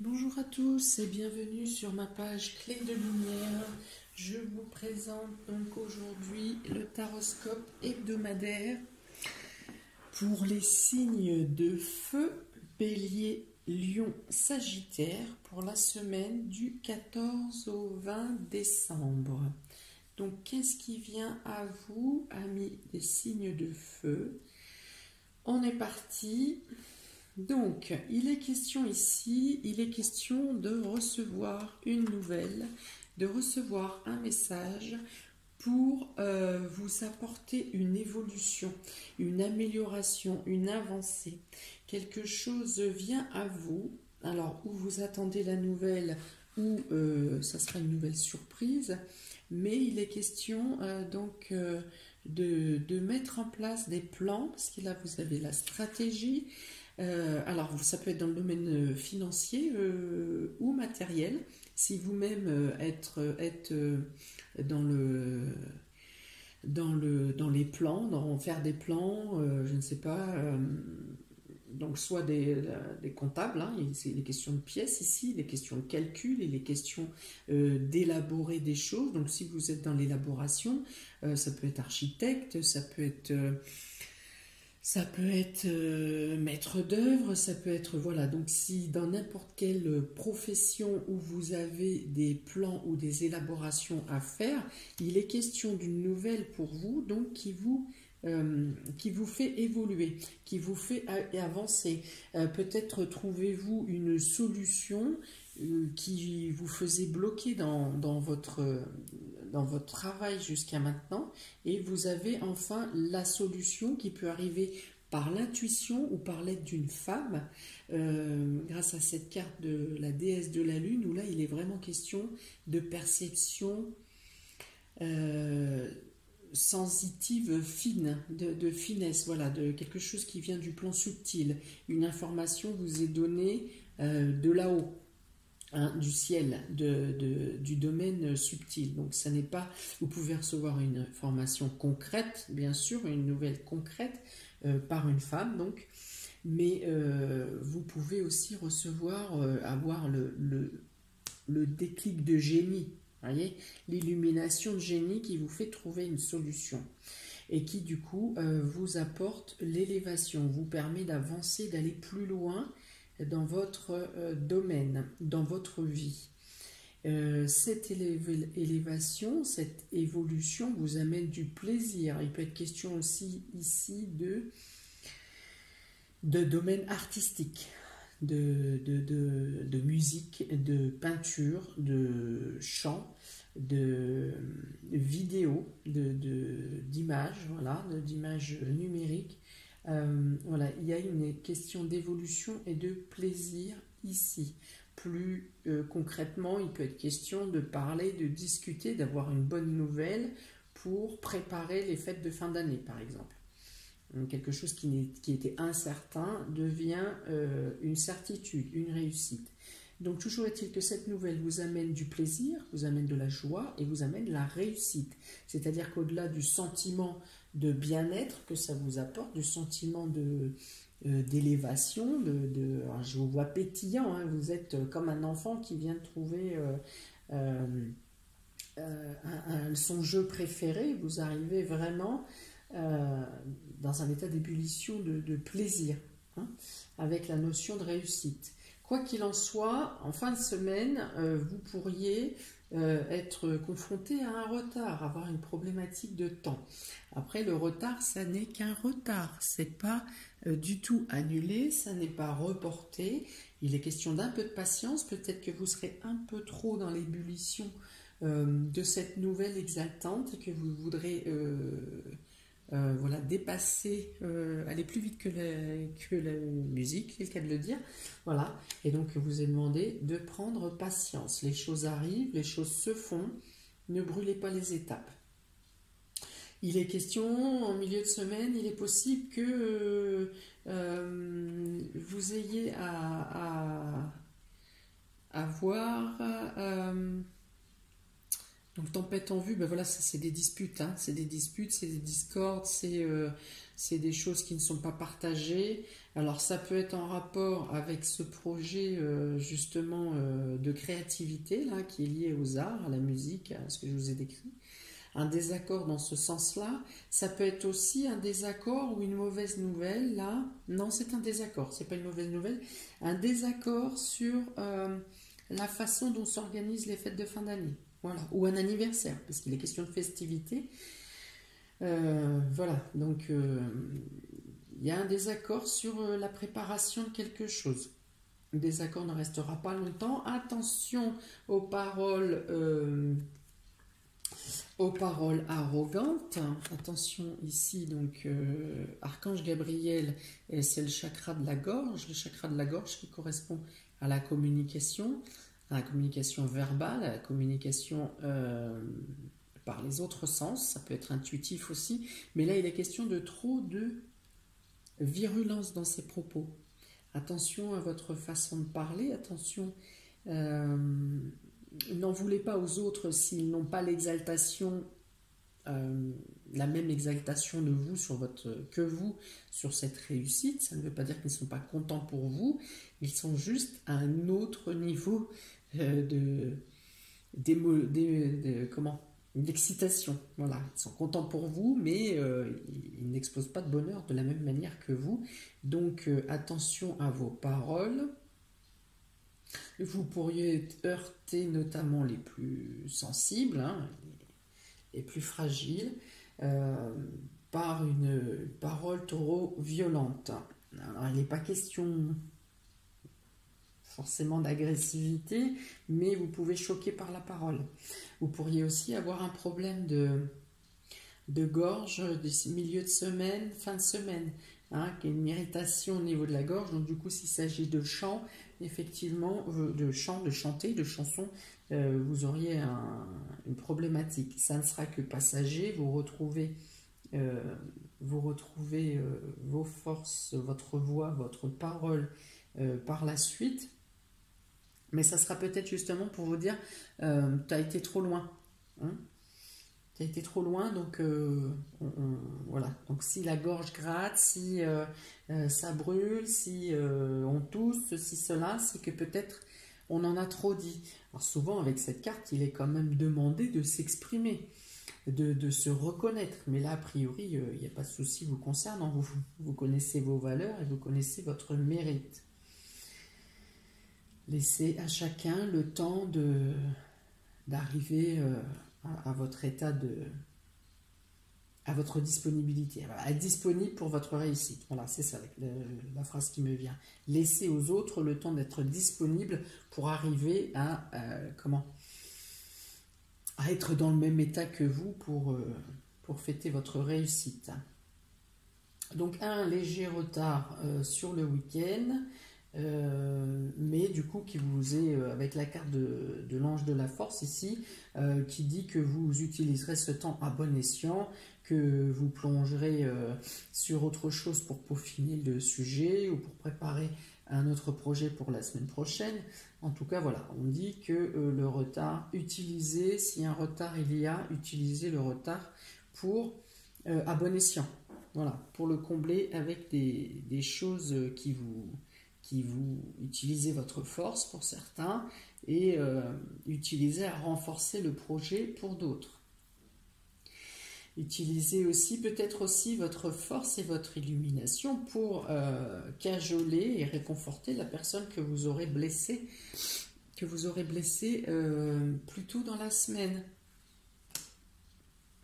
Bonjour à tous et bienvenue sur ma page Clé de lumière. Je vous présente donc aujourd'hui le taroscope hebdomadaire pour les signes de feu, Bélier, Lion, Sagittaire pour la semaine du 14 au 20 décembre. Donc qu'est-ce qui vient à vous, amis des signes de feu? On est parti. Donc, il est question ici, il est question de recevoir une nouvelle, de recevoir un message pour vous apporter une évolution, une amélioration, une avancée. Quelque chose vient à vous, alors ou vous attendez la nouvelle ou ça sera une nouvelle surprise, mais il est question de mettre en place des plans, parce que là vous avez la stratégie. Alors, ça peut être dans le domaine financier ou matériel. Si vous-même êtes dans les plans, dans faire des plans, je ne sais pas, donc soit des comptables, hein, c'est des questions de pièces ici, des questions de calcul et les questions d'élaborer des choses. Donc, si vous êtes dans l'élaboration, ça peut être architecte, ça peut être maître d'œuvre, ça peut être, voilà, donc si dans n'importe quelle profession où vous avez des plans ou des élaborations à faire, il est question d'une nouvelle pour vous, donc qui vous fait évoluer, qui vous fait avancer. Peut-être trouvez-vous une solution qui vous faisait bloquer dans votre travail jusqu'à maintenant, et vous avez enfin la solution qui peut arriver par l'intuition ou par l'aide d'une femme, grâce à cette carte de la déesse de la lune, où là il est vraiment question de perception sensitive fine, de finesse, voilà, de quelque chose qui vient du plan subtil. Une information vous est donnée de là-haut, hein, du ciel, du domaine subtil. Donc ça n'est pas, vous pouvez recevoir une information concrète, bien sûr, une nouvelle concrète par une femme, donc, mais vous pouvez aussi recevoir, avoir le déclic de génie, voyez, l'illumination de génie qui vous fait trouver une solution et qui du coup vous apporte l'élévation, vous permet d'avancer, d'aller plus loin dans votre domaine, dans votre vie. Cette élévation, cette évolution vous amène du plaisir. Il peut être question aussi ici de domaine artistique, de musique, de peinture, de chant, de vidéo, d'images, voilà, d'images numériques. Voilà, il y a une question d'évolution et de plaisir ici. Plus concrètement, il peut être question de parler, de discuter, d'avoir une bonne nouvelle pour préparer les fêtes de fin d'année, par exemple. Quelque chose qui était incertain devient une certitude, une réussite. Donc toujours est-il que cette nouvelle vous amène du plaisir, vous amène de la joie et vous amène la réussite. C'est-à-dire qu'au-delà du sentiment de bien-être que ça vous apporte, du sentiment d'élévation, je vous vois pétillant, hein, vous êtes comme un enfant qui vient de trouver son jeu préféré, vous arrivez vraiment dans un état d'ébullition de plaisir, hein, avec la notion de réussite. Quoi qu'il en soit, en fin de semaine, vous pourriez être confronté à un retard, avoir une problématique de temps. Après, le retard, ça n'est qu'un retard, c'est pas du tout annulé, ça n'est pas reporté. Il est question d'un peu de patience, peut-être que vous serez un peu trop dans l'ébullition de cette nouvelle exaltante et que vous voudrez voilà, dépasser, aller plus vite que la musique, c'est le cas de le dire. Voilà, et donc je vous ai demandé de prendre patience. Les choses arrivent, les choses se font, ne brûlez pas les étapes. Il est question, en milieu de semaine, il est possible que vous ayez à voir Donc tempête en vue, ben voilà, c'est des disputes, hein. C'est des disputes, c'est des discordes, c'est des choses qui ne sont pas partagées. Alors ça peut être en rapport avec ce projet justement de créativité là, qui est lié aux arts, à la musique, à ce que je vous ai décrit. Un désaccord dans ce sens-là. Ça peut être aussi un désaccord ou une mauvaise nouvelle là. Non, c'est un désaccord, c'est pas une mauvaise nouvelle. Un désaccord sur la façon dont s'organisent les fêtes de fin d'année. Voilà, ou un anniversaire, parce qu'il est question de festivité. Voilà, donc il y a un désaccord sur la préparation de quelque chose. Le désaccord ne restera pas longtemps. Attention aux paroles arrogantes. Attention ici, donc Archange Gabriel, c'est le chakra de la gorge qui correspond à la communication verbale, à la communication par les autres sens, ça peut être intuitif aussi, mais là il est question de trop de virulence dans ses propos. Attention à votre façon de parler, attention, n'en voulez pas aux autres s'ils n'ont pas l'exaltation, la même exaltation de vous que vous sur cette réussite. Ça ne veut pas dire qu'ils ne sont pas contents pour vous, ils sont juste à un autre niveau d'excitation. Voilà, ils sont contents pour vous, mais ils n'exposent pas de bonheur de la même manière que vous. Donc attention à vos paroles. Vous pourriez heurter notamment les plus sensibles, hein, les plus fragiles, par une parole trop violente. Alors, il n'est pas question forcément d'agressivité, mais vous pouvez choquer par la parole. Vous pourriez aussi avoir un problème de gorge, de milieu de semaine, fin de semaine, hein, une irritation au niveau de la gorge. Donc du coup, s'il s'agit de chant, effectivement, de chanter, de chansons, vous auriez une problématique. Ça ne sera que passager, vous retrouvez vos forces, votre voix, votre parole par la suite. Mais ça sera peut-être justement pour vous dire, t'as été trop loin. Hein, t'as été trop loin, donc voilà. Donc si la gorge gratte, si ça brûle, si on tousse, ceci, cela, c'est que peut-être on en a trop dit. Alors souvent avec cette carte, il est quand même demandé de s'exprimer, de se reconnaître. Mais là, a priori, il n'y a pas de souci vous concernant. Vous connaissez vos valeurs et vous connaissez votre mérite. Laissez à chacun le temps d'arriver à votre état à votre disponibilité, à être disponible pour votre réussite. Voilà, c'est ça la phrase qui me vient. Laissez aux autres le temps d'être disponible pour arriver à être dans le même état que vous pour fêter votre réussite. Donc un léger retard sur le week-end. Mais du coup qui vous est avec la carte de l'ange de la force ici qui dit que vous utiliserez ce temps à bon escient, que vous plongerez sur autre chose pour peaufiner le sujet ou pour préparer un autre projet pour la semaine prochaine. En tout cas voilà, on dit que le retard, utilisez, si un retard il y a, utilisez le retard pour à bon escient, voilà, pour le combler avec des choses qui vous utilisez votre force pour certains et utilisez à renforcer le projet pour d'autres. Utilisez aussi peut-être aussi votre force et votre illumination pour cajoler et réconforter la personne que vous aurez blessée plus tôt dans la semaine.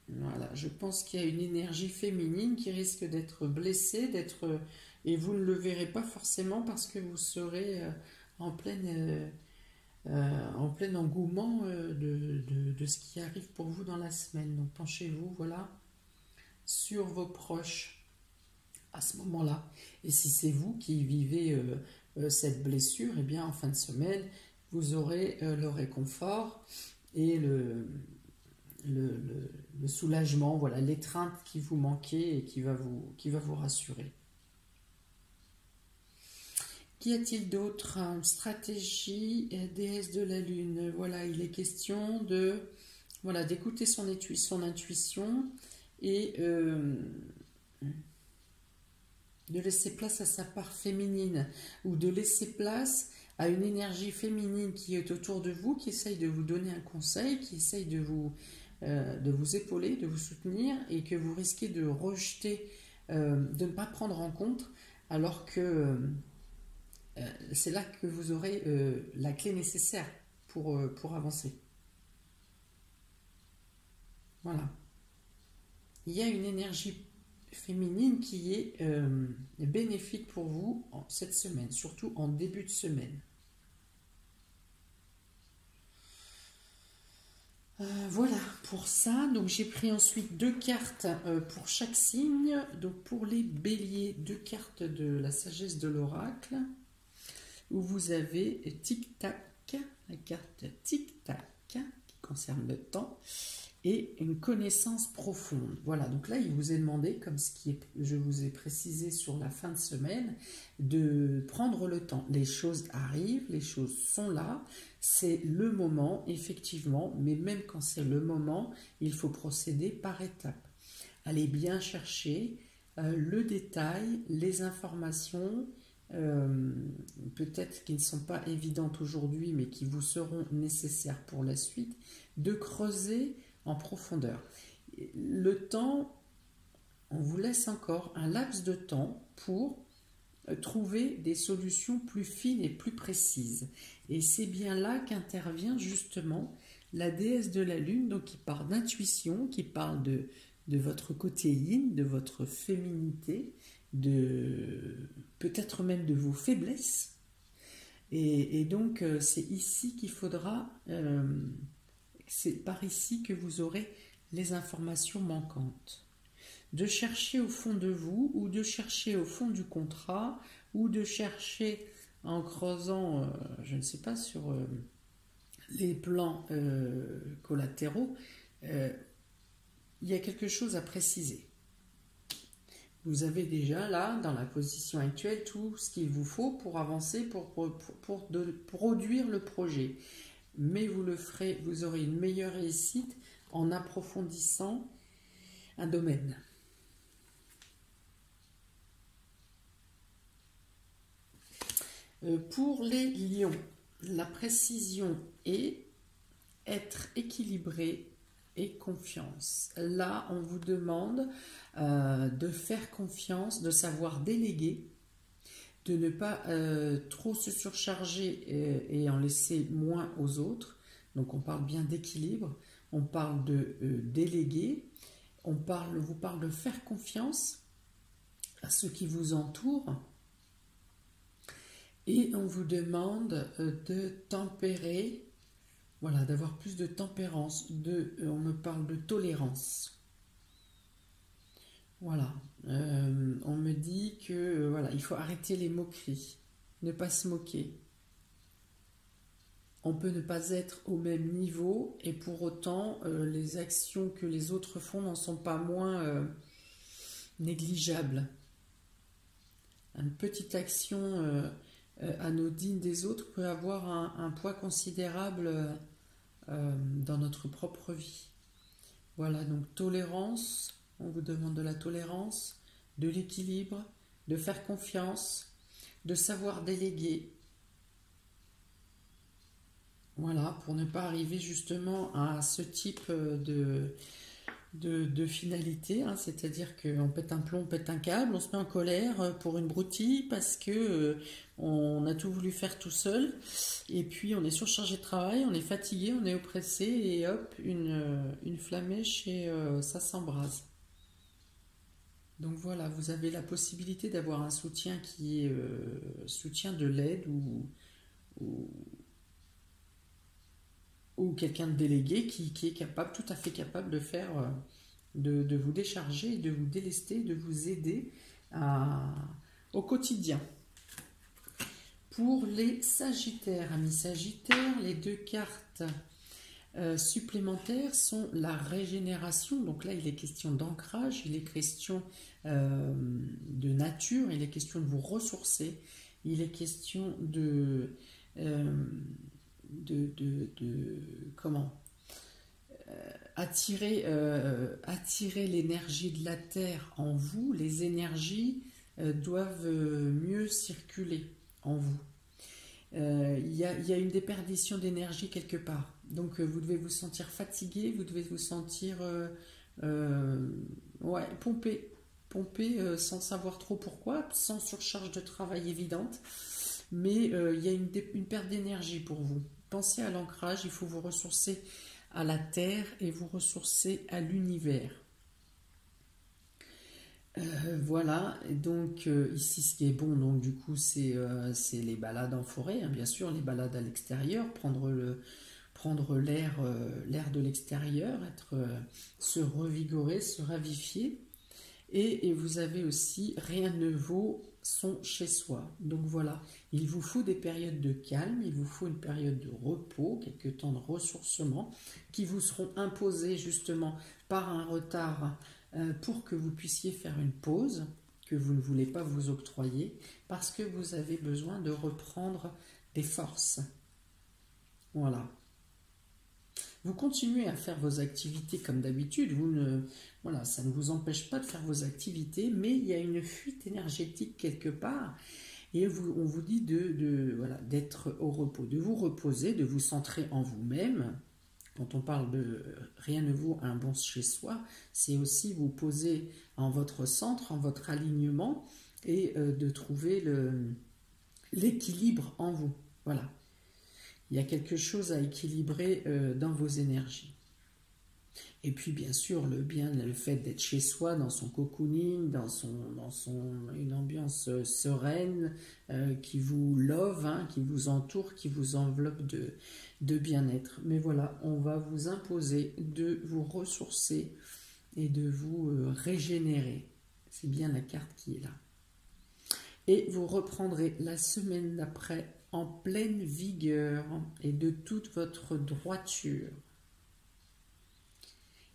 Voilà, je pense qu'il y a une énergie féminine qui risque d'être blessée, et vous ne le verrez pas forcément parce que vous serez en plein engouement de ce qui arrive pour vous dans la semaine. Donc penchez-vous, voilà, sur vos proches à ce moment-là. Et si c'est vous qui vivez cette blessure, eh bien en fin de semaine, vous aurez le réconfort et le soulagement, voilà, l'étreinte qui vous manquait et qui va vous rassurer. Qu'y a-t-il d'autre? Stratégie, déesse de la lune. Voilà, il est question de Voilà, d'écouter son intuition et de laisser place à sa part féminine ou de laisser place à une énergie féminine qui est autour de vous, qui essaye de vous donner un conseil, qui essaye de vous épauler, de vous soutenir et que vous risquez de rejeter, de ne pas prendre en compte, alors que c'est là que vous aurez la clé nécessaire pour avancer. Voilà. Il y a une énergie féminine qui est bénéfique pour vous cette semaine, surtout en début de semaine. Voilà pour ça. Donc j'ai pris ensuite 2 cartes pour chaque signe. Donc pour les béliers, 2 cartes de la sagesse de l'oracle, où vous avez tic-tac, la carte tic-tac qui concerne le temps, et une connaissance profonde. Voilà, donc là, il vous est demandé, comme je vous ai précisé sur la fin de semaine, de prendre le temps. Les choses arrivent, les choses sont là, c'est le moment, effectivement, mais même quand c'est le moment, il faut procéder par étapes. Allez bien chercher le détail, les informations, peut-être qui ne sont pas évidentes aujourd'hui, mais qui vous seront nécessaires pour la suite, de creuser en profondeur. Le temps, on vous laisse encore un laps de temps pour trouver des solutions plus fines et plus précises. Et c'est bien là qu'intervient justement la déesse de la lune, donc qui parle d'intuition, qui parle de votre côté yin, de votre féminité, peut-être même de vos faiblesses. Et donc c'est ici qu'il faudra... c'est par ici que vous aurez les informations manquantes. De chercher au fond de vous, ou de chercher au fond du contrat, ou de chercher en creusant, je ne sais pas, sur les plans collatéraux, il y a quelque chose à préciser. Vous avez déjà là, dans la position actuelle, tout ce qu'il vous faut pour avancer, pour produire le projet. Mais vous le ferez, vous aurez une meilleure réussite en approfondissant un domaine. Pour les lions, la précision est être équilibré et confiance. Là, on vous demande de faire confiance, de savoir déléguer, de ne pas trop se surcharger et en laisser moins aux autres. Donc on parle bien d'équilibre, on parle de déléguer, vous parle de faire confiance à ceux qui vous entourent, et on vous demande de tempérer, voilà, d'avoir plus de tempérance, on me parle de tolérance. Voilà, on me dit que voilà, il faut arrêter les moqueries, ne pas se moquer. On peut ne pas être au même niveau et pour autant les actions que les autres font n'en sont pas moins négligeables. Une petite action anodine des autres peut avoir un poids considérable dans notre propre vie. Voilà, donc tolérance. On vous demande de la tolérance, de l'équilibre, de faire confiance, de savoir déléguer. Voilà, pour ne pas arriver justement à ce type de finalité, hein, c'est-à-dire qu'on pète un plomb, on pète un câble, on se met en colère pour une broutille parce que on a tout voulu faire tout seul, et puis on est surchargé de travail, on est fatigué, on est oppressé, et hop, une flamèche et ça s'embrase. Donc voilà, vous avez la possibilité d'avoir un soutien qui est soutien de l'aide ou quelqu'un de délégué qui est capable, tout à fait capable de faire, de vous décharger, de vous délester, de vous aider au quotidien. Pour les Sagittaires, amis Sagittaires, les 2 cartes supplémentaires sont la régénération. Donc là, il est question d'ancrage, il est question de nature, il est question de vous ressourcer, il est question de comment attirer l'énergie de la Terre en vous, les énergies doivent mieux circuler en vous. Il y a une déperdition d'énergie quelque part. Donc vous devez vous sentir fatigué, vous devez vous sentir pompé sans savoir trop pourquoi, sans surcharge de travail évidente. Mais il y a une perte d'énergie pour vous. Pensez à l'ancrage, il faut vous ressourcer à la Terre et vous ressourcer à l'univers. Voilà, donc ici ce qui est bon, donc du coup c'est les balades en forêt, hein, bien sûr, les balades à l'extérieur, prendre l'air de l'extérieur, se revigorer, se ravifier. Et vous avez aussi rien ne vaut son chez soi. Donc voilà, il vous faut des périodes de calme, il vous faut une période de repos, quelques temps de ressourcement qui vous seront imposés justement par un retard pour que vous puissiez faire une pause que vous ne voulez pas vous octroyer parce que vous avez besoin de reprendre des forces. Voilà. Vous continuez à faire vos activités comme d'habitude, voilà, ça ne vous empêche pas de faire vos activités, mais il y a une fuite énergétique quelque part, et on vous dit d'être au repos, de vous reposer, de vous centrer en vous-même. Quand on parle de rien ne vaut un bon chez soi, c'est aussi vous poser en votre centre, en votre alignement, et de trouver l'équilibre en vous. Voilà. Il y a quelque chose à équilibrer dans vos énergies. Et puis bien sûr, le fait d'être chez soi, dans son cocooning, dans une ambiance sereine, qui vous love, hein, qui vous entoure, qui vous enveloppe de bien-être. Mais voilà, on va vous imposer de vous ressourcer et de vous régénérer. C'est bien la carte qui est là. Et vous reprendrez la semaine d'après en pleine vigueur et de toute votre droiture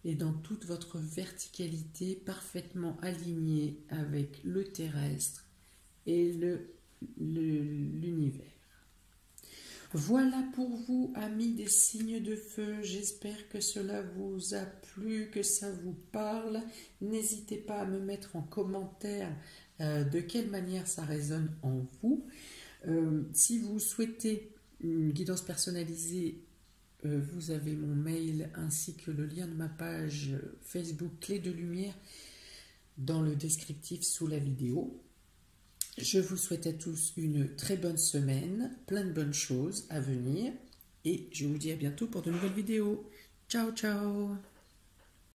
et dans toute votre verticalité parfaitement alignée avec le terrestre et l'univers. Voilà pour vous, amis des signes de feu. J'espère que cela vous a plu, que ça vous parle. N'hésitez pas à me mettre en commentaire de quelle manière ça résonne en vous. Si vous souhaitez une guidance personnalisée, vous avez mon mail ainsi que le lien de ma page Facebook Clé de Lumière dans le descriptif sous la vidéo. Je vous souhaite à tous une très bonne semaine, plein de bonnes choses à venir et je vous dis à bientôt pour de nouvelles vidéos. Ciao, ciao!